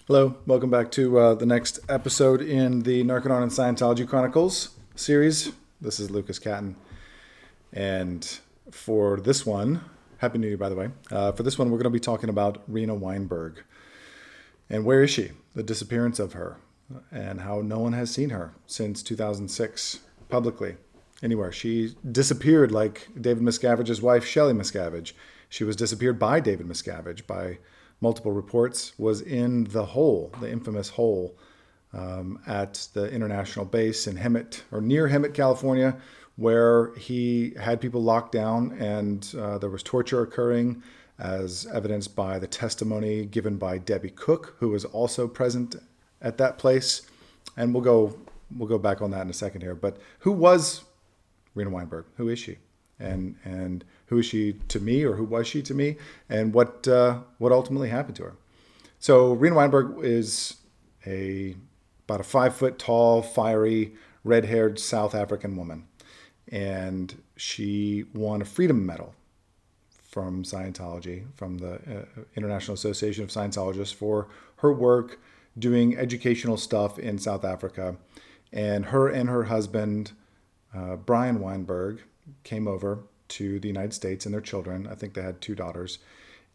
Hello, welcome back to the next episode in the Narconon and Scientology Chronicles series. This is Lucas Catton. And for this one, Happy New Year, by the way. For this one, we're going to be talking about Rena Weinberg. And where is she? The disappearance of her, and how no one has seen her since 2006 publicly anywhere. She disappeared like David Miscavige's wife, Shelley Miscavige. She was disappeared by David Miscavige by multiple reports, was in the hole, the infamous hole, at the international base in Hemet, or near Hemet, California, where he had people locked down, and there was torture occurring, as evidenced by the testimony given by Debbie Cook, who was also present at that place. And we'll go back on that in a second here. But who was Rena Weinberg? Who is she? And who is she to me, or who was she to me, and what ultimately happened to her? So Rena Weinberg is about a 5 foot tall, fiery, red-haired South African woman, and she won a Freedom Medal from Scientology, from the International Association of Scientologists, for her work doing educational stuff in South Africa. And her husband, Brian Weinberg, came over to the United States, and their children. I think they had 2 daughters.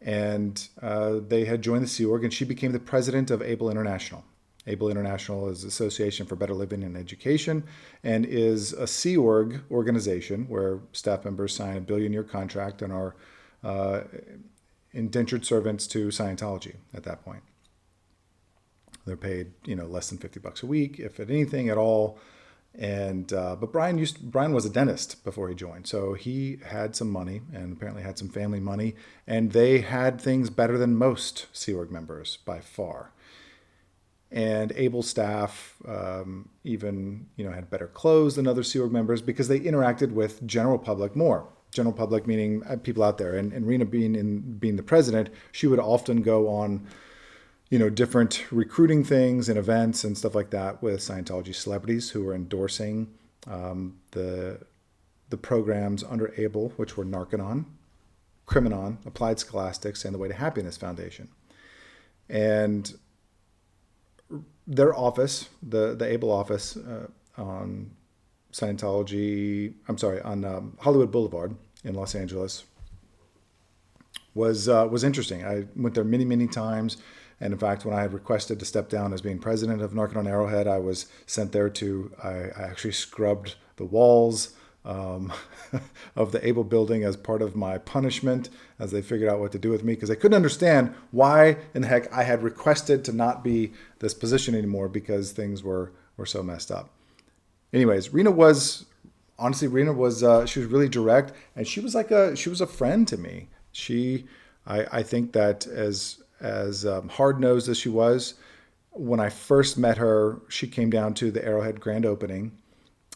And they had joined the Sea Org, and she became the president of ABLE International. ABLE International is Association for Better Living and Education, and is a Sea Org organization where staff members sign a billion-year contract and are indentured servants to Scientology at that point. They're paid, less than $50 a week, if at anything at all. And but Brian was a dentist before he joined, so he had some money, and apparently had some family money, and they had things better than most Sea Org members by far. And ABLE staff even had better clothes than other Sea Org members, because they interacted with general public more. General public meaning people out there. And Rena being the president, she would often go on different recruiting things and events and stuff like that with Scientology celebrities who were endorsing the programs under ABLE, which were Narconon, Criminon, Applied Scholastics, and the Way to Happiness Foundation. And their office, the ABLE office on on Hollywood Boulevard in Los Angeles, was interesting. I went there many, many times. And in fact, when I had requested to step down as being president of Narconon Arrowhead, I was sent there I actually scrubbed the walls of the ABLE building as part of my punishment, as they figured out what to do with me, because I couldn't understand why in the heck I had requested to not be this position anymore, because things were so messed up. Anyways, Rena was she was really direct, and she was a friend to me. I think that as hard-nosed as she was, when I first met her, she came down to the Arrowhead grand opening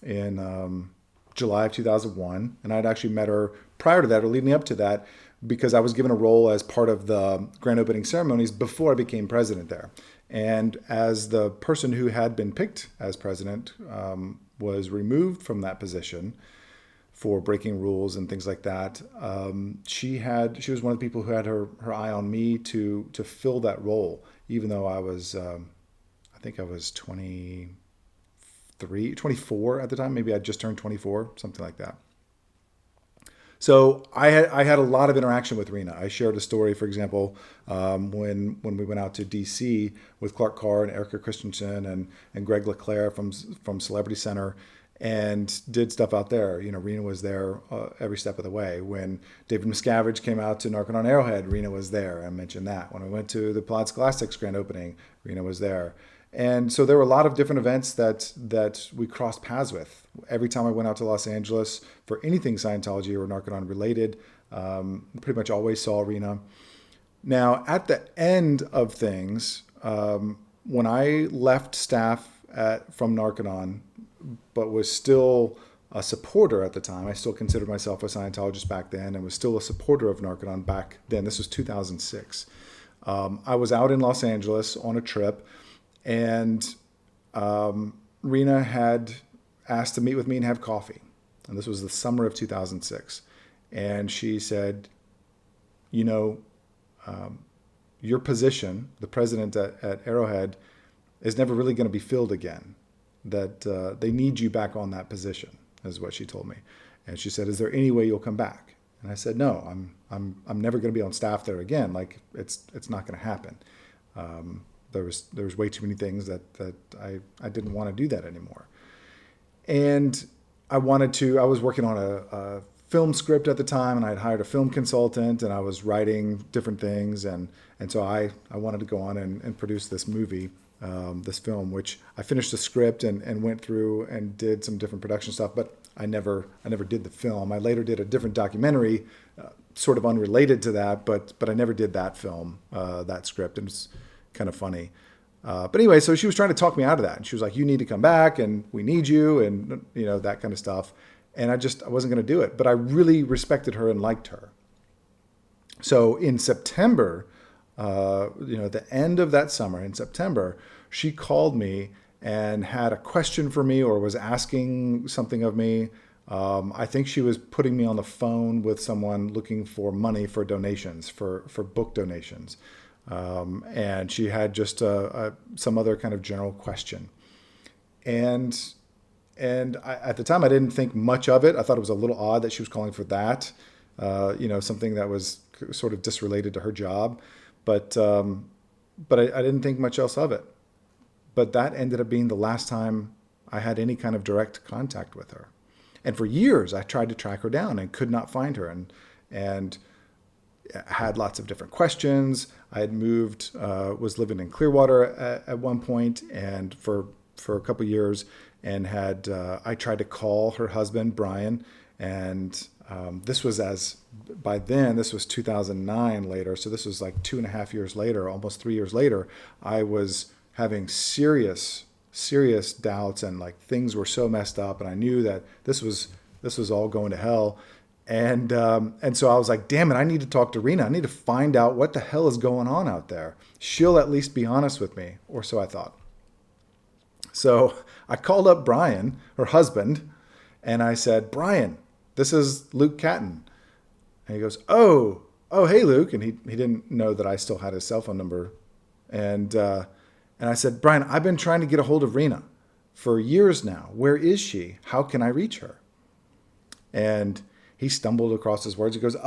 in July of 2001. And I'd actually met her prior to that, or leading up to that, because I was given a role as part of the grand opening ceremonies before I became president there. And as the person who had been picked as president was removed from that position for breaking rules and things like that, she was one of the people who had her eye on me to fill that role, even though I was, I think I was 24 at the time. Maybe I just turned 24, something like that. So I had a lot of interaction with Rena. I shared a story, for example, when we went out to DC with Clark Carr and Erica Christensen and Greg LeClaire from Celebrity Center, and did stuff out there. Rena was there every step of the way. When David Miscavige came out to Narconon Arrowhead, Rena was there. I mentioned that. When we went to the Applied Scholastics grand opening, Rena was there. And so there were a lot of different events that we crossed paths with. Every time I went out to Los Angeles for anything Scientology or Narconon related, pretty much always saw Rena. Now, at the end of things, when I left staff from Narconon, but was still a supporter at the time, I still considered myself a Scientologist back then, and was still a supporter of Narconon back then. This was 2006. I was out in Los Angeles on a trip, and Rena had asked to meet with me and have coffee. And this was the summer of 2006. And she said, your position, the president at Arrowhead, is never really going to be filled again. That they need you back on that position, is what she told me. And she said, "Is there any way you'll come back?" And I said, "No, I'm never going to be on staff there again. Like it's not going to happen." There was way too many things that I didn't want to do that anymore. And I was working on a film script at the time, and I had hired a film consultant, and I was writing different things. And so I wanted to go on and produce this movie, this film, which I finished the script and went through and did some different production stuff, but I never did the film. I later did a different documentary, sort of unrelated to that, but I never did that film, that script. And it's kind of funny. But anyway, so she was trying to talk me out of that. And she was like, "You need to come back, and we need you," and that kind of stuff. And I wasn't going to do it. But I really respected her and liked her. So in September, at the end of that summer, in September, she called me and had a question for me, or was asking something of me. I think she was putting me on the phone with someone looking for money for donations, for book donations. And she had just some other kind of general question. And at the time, I didn't think much of it. I thought it was a little odd that she was calling for that, something that was sort of disrelated to her job. But I didn't think much else of it. But that ended up being the last time I had any kind of direct contact with her. And for years, I tried to track her down and could not find her, and had lots of different questions. I had moved, was living in Clearwater at one point, and for a couple of years, and I tried to call her husband, Brian, and this was by then, this was 2009 later, so this was like 2.5 years later, almost 3 years later, I was having serious doubts, and like things were so messed up, and I knew that this was all going to hell. And so I was like, damn it, I need to talk to Rena. I need to find out what the hell is going on out there. She'll at least be honest with me, or so I thought. So I called up Brian, her husband, and I said, "Brian, this is Luke Catton." And he goes, oh, hey, Luke. And he didn't know that I still had his cell phone number. And I said, "Brian, I've been trying to get a hold of Rena for years now. Where is she? How can I reach her?" And he stumbled across his words. He goes, it's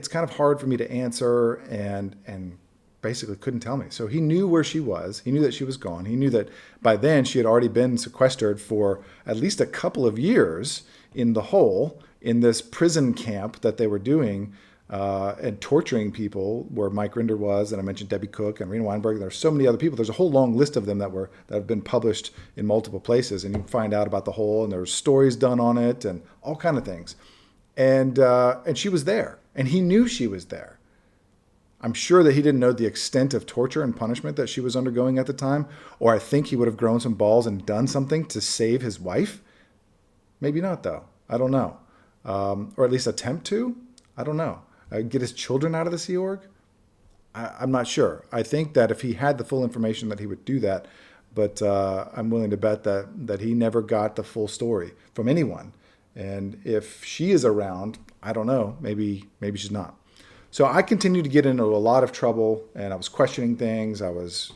kind of hard for me to answer, and basically couldn't tell me. So he knew where she was. He knew that she was gone. He knew that by then she had already been sequestered for at least a couple of years in the hole, in this prison camp that they were doing, and torturing people, where Mike Rinder was, and I mentioned Debbie Cook and Rena Weinberg. There's so many other people. There's a whole long list of them that have been published in multiple places, and you can find out about the whole, and there's stories done on it and all kind of things. And she was there, and he knew she was there. I'm sure that he didn't know the extent of torture and punishment that she was undergoing at the time, or I think he would have grown some balls and done something to save his wife. Maybe not, though. I don't know. Or at least attempt to. I don't know. Get his children out of the Sea Org? I'm not sure. I think that if he had the full information that he would do that, but I'm willing to bet that he never got the full story from anyone. And if she is around, I don't know, maybe she's not. So I continued to get into a lot of trouble, and I was questioning things. I was,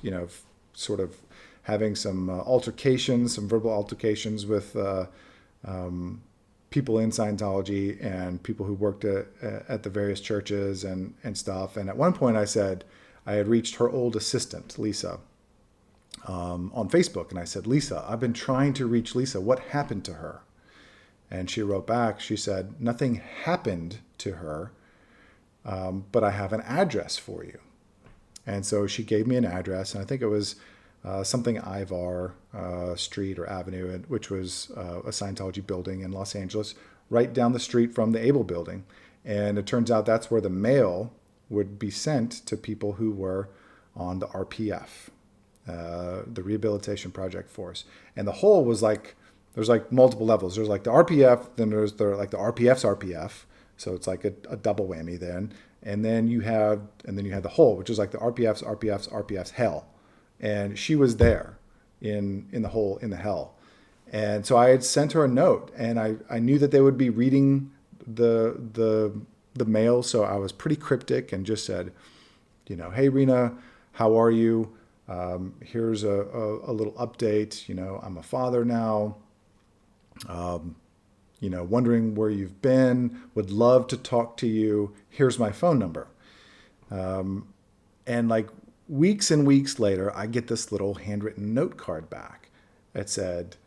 sort of having some altercations, some verbal altercations with people in Scientology and people who worked at the various churches and stuff. And at one point I said, I had reached her old assistant, Lisa, on Facebook. And I said, "Lisa, I've been trying to reach Lisa. What happened to her?" And she wrote back, she said, "Nothing happened to her, but I have an address for you." And so she gave me an address, and I think it was something Ivar Street or Avenue, which was a Scientology building in Los Angeles, right down the street from the Able building. And it turns out that's where the mail would be sent to people who were on the RPF, the Rehabilitation Project Force. And the whole was there's multiple levels. There's the RPF, then there's the RPF's RPF. So it's like a double whammy then. And then you have the whole, which is like the RPF's hell. And she was there in the hell. And so I had sent her a note, and I knew that they would be reading the the mail, so I was pretty cryptic and just said, hey, Rena, how are you? Here's a little update. I'm a father now. Wondering where you've been. Would love to talk to you. Here's my phone number. And like weeks and weeks later, I get this little handwritten note card back. It said,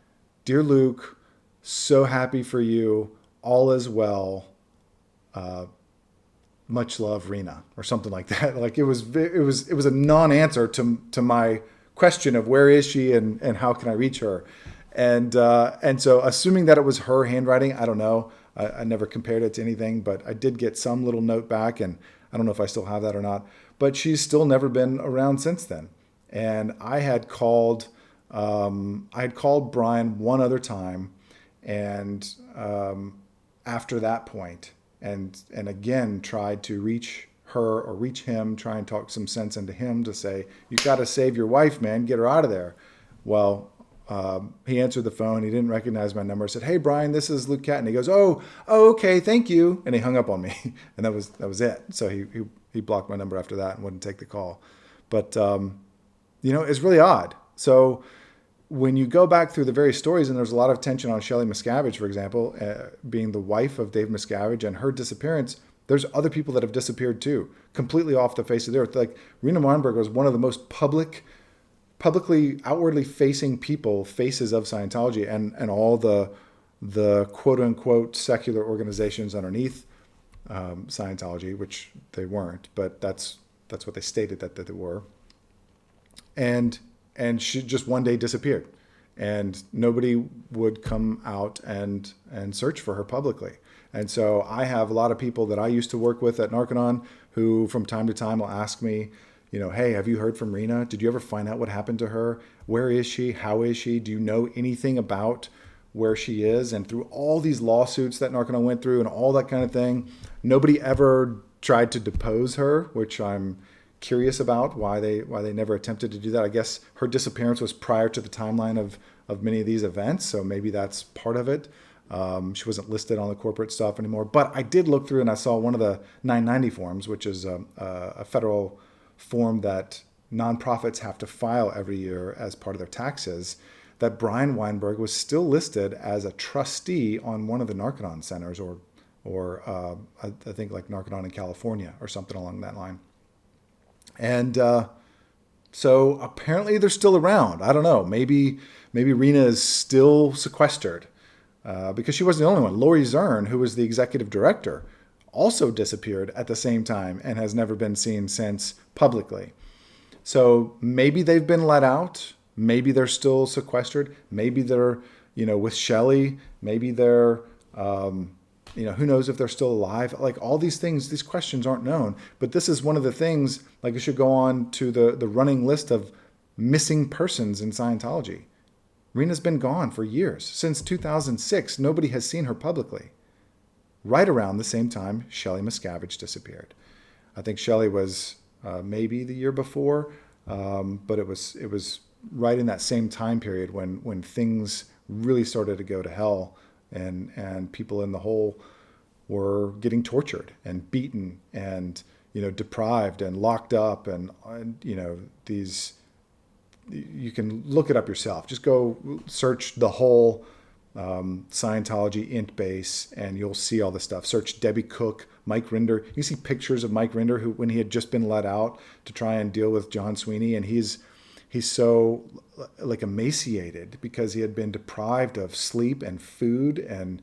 "Dear Luke, so happy for you. All is well. Much love, Rena," or something like that. Like it was a non-answer to my question of where is she and how can I reach her. And so assuming that it was her handwriting, I don't know. I never compared it to anything, but I did get some little note back, and I don't know if I still have that or not. But she's still never been around since then. And I had called Brian one other time, and after that point, and again tried to reach her or reach him, try and talk some sense into him to say, "You got to save your wife, man. Get her out of there." Well, he answered the phone. He didn't recognize my number. I said, "Hey, Brian, this is Luke Catton." He goes, "Oh, okay, thank you," and he hung up on me, and that was it. So he blocked my number after that and wouldn't take the call. But it's really odd. So when you go back through the various stories, and there's a lot of tension on Shelley Miscavige, for example, being the wife of Dave Miscavige, and her disappearance. There's other people that have disappeared too, completely off the face of the earth. Like Rena Weinberg was one of the most publicly, outwardly facing faces of Scientology, and all the quote unquote secular organizations underneath Scientology, which they weren't, but that's what they stated that they were. And she just one day disappeared, and nobody would come out and search for her publicly. And so I have a lot of people that I used to work with at Narconon who from time to time will ask me, "Hey, have you heard from Rena? Did you ever find out what happened to her? Where is she? How is she? Do you know anything about where she is?" And through all these lawsuits that Narconon went through and all that kind of thing, nobody ever tried to depose her, which I'm curious about why they never attempted to do that. I guess her disappearance was prior to the timeline of many of these events, so maybe that's part of it. She wasn't listed on the corporate stuff anymore. But I did look through and I saw one of the 990 forms, which is a federal form that nonprofits have to file every year as part of their taxes, that Brian Weinberg was still listed as a trustee on one of the Narconon centers, or I think like Narconon in California or something along that line. And so apparently they're still around. I don't know. Maybe Rena is still sequestered. Because she wasn't the only one. Lori Zern, who was the executive director, also disappeared at the same time and has never been seen since publicly. So maybe they've been let out. Maybe they're still sequestered. Maybe they're, with Shelley. Maybe they're, who knows if they're still alive. Like all these things, these questions aren't known. But this is one of the things, like it should go on to the running list of missing persons in Scientology. Rena's been gone for years. Since 2006, nobody has seen her publicly. Right around the same time, Shelley Miscavige disappeared. I think Shelley was maybe the year before, but it was right in that same time period when things really started to go to hell, and people in the hole were getting tortured and beaten and deprived and locked up, and these. You can look it up yourself. Just go search the whole Scientology int base, and you'll see all this stuff. Search Debbie Cook, Mike Rinder. You see pictures of Mike Rinder, who when he had just been let out to try and deal with John Sweeney, and he's so like emaciated because he had been deprived of sleep and food, and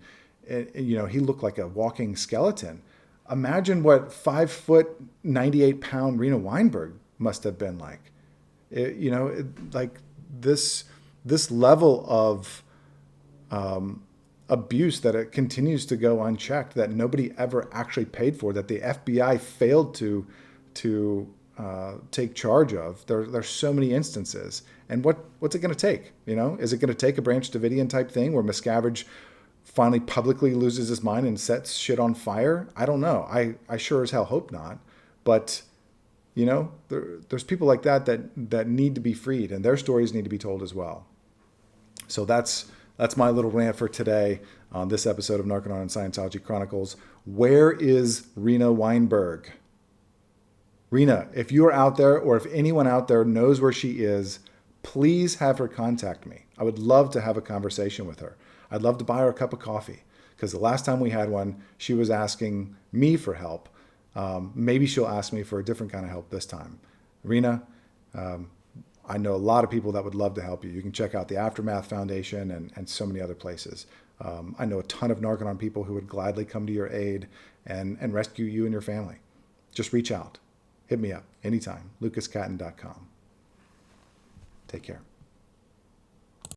he looked like a walking skeleton. Imagine what 5 foot 98 pound Rena Weinberg must have been like. Like this level of abuse that it continues to go unchecked, that nobody ever actually paid for, that the FBI failed to take charge of. There's so many instances. And what's it going to take? Is it going to take a Branch Davidian type thing where Miscavige finally publicly loses his mind and sets shit on fire? I don't know. I sure as hell hope not. But there's people like that need to be freed, and their stories need to be told as well. So that's my little rant for today. on this episode of Narconon and Scientology Chronicles. Where is Rena Weinberg? Rena, if you're out there or if anyone out there knows where she is, please have her contact me. I would love to have a conversation with her. I'd love to buy her a cup of coffee because the last time we had one, she was asking me for help. Maybe she'll ask me for a different kind of help this time. Rena, I know a lot of people that would love to help you. You can check out the Aftermath Foundation and so many other places. I know a ton of Narconon people who would gladly come to your aid and rescue you and your family. Just reach out. Hit me up anytime. lucascatton.com. Take care.